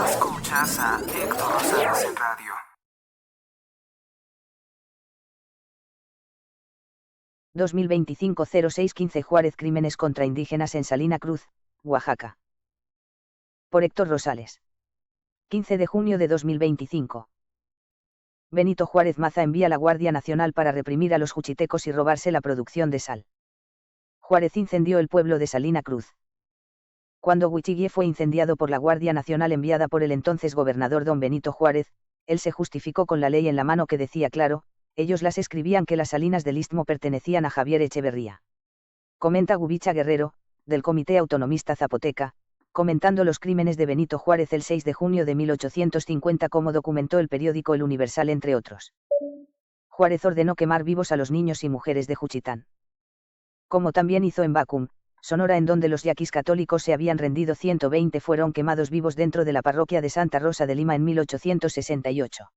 Escuchas a Héctor Rosales en radio. 2025-06-15 Juárez Crímenes contra indígenas en Salina Cruz, Oaxaca. Por Héctor Rosales. 15 de junio de 2025. Benito Juárez Maza envía a la Guardia Nacional para reprimir a los juchitecos y robarse la producción de sal. Juárez incendió el pueblo de Salina Cruz. Cuando Huichigie fue incendiado por la Guardia Nacional enviada por el entonces gobernador don Benito Juárez, él se justificó con la ley en la mano que decía claro, ellos las escribían que las salinas del Istmo pertenecían a Javier Echeverría. Comenta Gubicha Guerrero, del Comité Autonomista Zapoteca, comentando los crímenes de Benito Juárez el 6 de junio de 1850 como documentó el periódico El Universal entre otros. Juárez ordenó quemar vivos a los niños y mujeres de Juchitán. Como también hizo en Bacum, Sonora, en donde los yaquis católicos se habían rendido, 120 fueron quemados vivos dentro de la parroquia de Santa Rosa de Lima en 1868.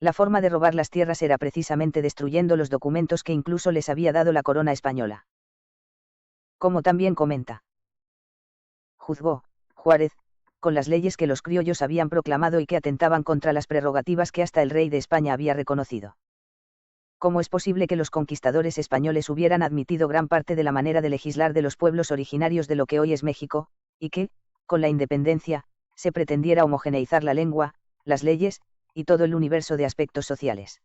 La forma de robar las tierras era precisamente destruyendo los documentos que incluso les había dado la corona española. Como también comenta. Juzgó, Juárez, con las leyes que los criollos habían proclamado y que atentaban contra las prerrogativas que hasta el rey de España había reconocido. ¿Cómo es posible que los conquistadores españoles hubieran admitido gran parte de la manera de legislar de los pueblos originarios de lo que hoy es México, y que, con la independencia, se pretendiera homogeneizar la lengua, las leyes, y todo el universo de aspectos sociales?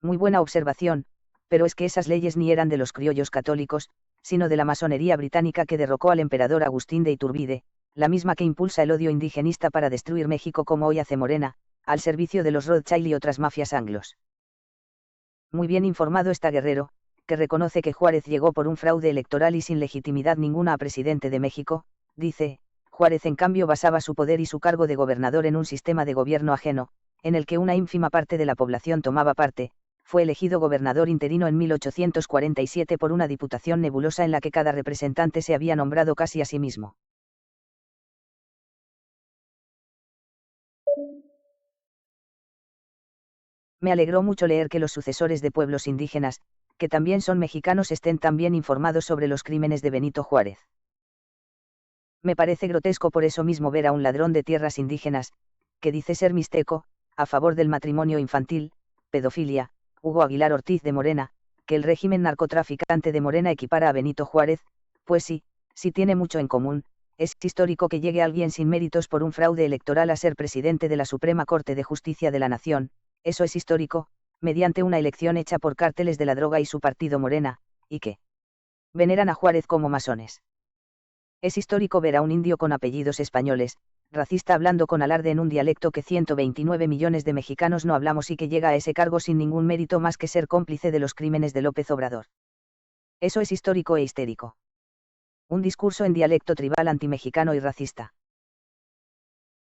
Muy buena observación, pero es que esas leyes ni eran de los criollos católicos, sino de la masonería británica que derrocó al emperador Agustín de Iturbide, la misma que impulsa el odio indigenista para destruir México como hoy hace Morena, al servicio de los Rothschild y otras mafias anglos. Muy bien informado está Guerrero, que reconoce que Juárez llegó por un fraude electoral y sin legitimidad ninguna a presidente de México. Dice, Juárez en cambio basaba su poder y su cargo de gobernador en un sistema de gobierno ajeno, en el que una ínfima parte de la población tomaba parte. Fue elegido gobernador interino en 1847 por una diputación nebulosa en la que cada representante se había nombrado casi a sí mismo. Me alegró mucho leer que los sucesores de pueblos indígenas, que también son mexicanos, estén tan bien informados sobre los crímenes de Benito Juárez. Me parece grotesco por eso mismo ver a un ladrón de tierras indígenas, que dice ser mixteco, a favor del matrimonio infantil, pedofilia, Hugo Aguilar Ortiz de Morena, que el régimen narcotraficante de Morena equipara a Benito Juárez, pues sí tiene mucho en común. Es histórico que llegue alguien sin méritos por un fraude electoral a ser presidente de la Suprema Corte de Justicia de la Nación. Eso es histórico, mediante una elección hecha por cárteles de la droga y su partido Morena, y que veneran a Juárez como masones. Es histórico ver a un indio con apellidos españoles, racista, hablando con alarde en un dialecto que 129 millones de mexicanos no hablamos y que llega a ese cargo sin ningún mérito más que ser cómplice de los crímenes de López Obrador. Eso es histórico e histérico. Un discurso en dialecto tribal antimexicano y racista.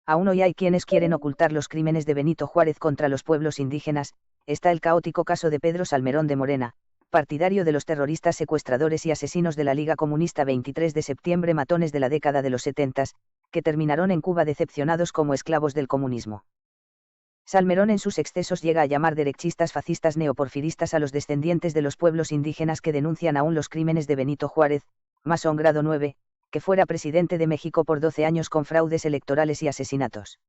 Aún hoy hay quienes quieren ocultar los crímenes de Benito Juárez contra los pueblos indígenas. Está el caótico caso de Pedro Salmerón de Morena, partidario de los terroristas secuestradores y asesinos de la Liga Comunista 23 de septiembre, matones de la década de los 70, que terminaron en Cuba decepcionados como esclavos del comunismo. Salmerón en sus excesos llega a llamar derechistas, fascistas, neoporfiristas a los descendientes de los pueblos indígenas que denuncian aún los crímenes de Benito Juárez, masón grado 9, que fuera presidente de México por 12 años con fraudes electorales y asesinatos.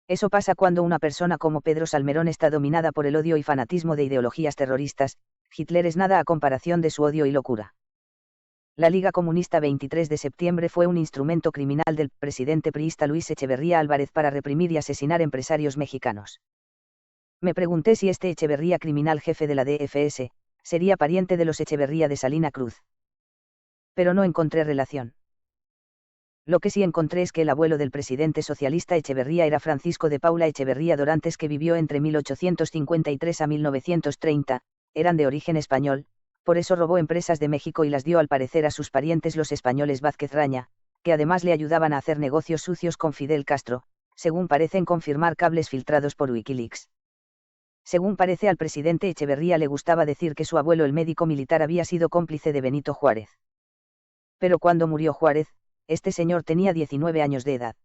Eso pasa cuando una persona como Pedro Salmerón está dominada por el odio y fanatismo de ideologías terroristas. Hitler es nada a comparación de su odio y locura. La Liga Comunista 23 de septiembre fue un instrumento criminal del presidente priista Luis Echeverría Álvarez para reprimir y asesinar empresarios mexicanos. Me pregunté si este Echeverría, criminal jefe de la DFS, sería pariente de los Echeverría de Salina Cruz. Pero no encontré relación. Lo que sí encontré es que el abuelo del presidente socialista Echeverría era Francisco de Paula Echeverría Dorantes, que vivió entre 1853 a 1930, eran de origen español, por eso robó empresas de México y las dio al parecer a sus parientes los españoles Vázquez Raña, que además le ayudaban a hacer negocios sucios con Fidel Castro, según parecen confirmar cables filtrados por Wikileaks. Según parece, al presidente Echeverría le gustaba decir que su abuelo, el médico militar, había sido cómplice de Benito Juárez. Pero cuando murió Juárez, este señor tenía 19 años de edad.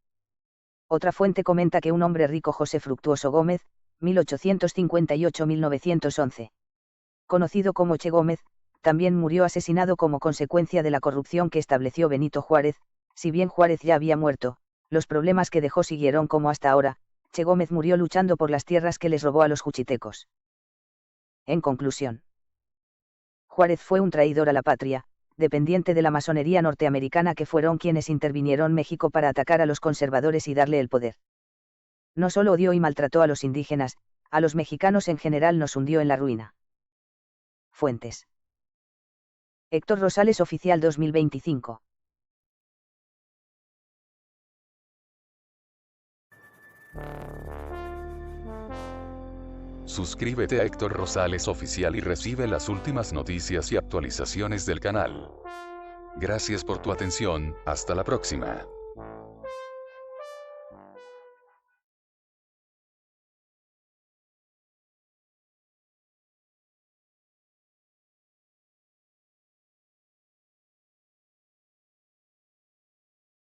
Otra fuente comenta que un hombre rico, José Fructuoso Gómez, 1858-1911, conocido como Che Gómez, también murió asesinado como consecuencia de la corrupción que estableció Benito Juárez. Si bien Juárez ya había muerto, Los problemas que dejó siguieron como hasta ahora. Che Gómez murió luchando por las tierras que les robó a los juchitecos. En conclusión, Juárez fue un traidor a la patria, dependiente de la masonería norteamericana, que fueron quienes intervinieron en México para atacar a los conservadores y darle el poder. No solo odió y maltrató a los indígenas, a los mexicanos en general nos hundió en la ruina. Fuentes. Héctor Rosales Oficial 2025. Suscríbete a Héctor Rosales Oficial y recibe las últimas noticias y actualizaciones del canal. Gracias por tu atención, hasta la próxima.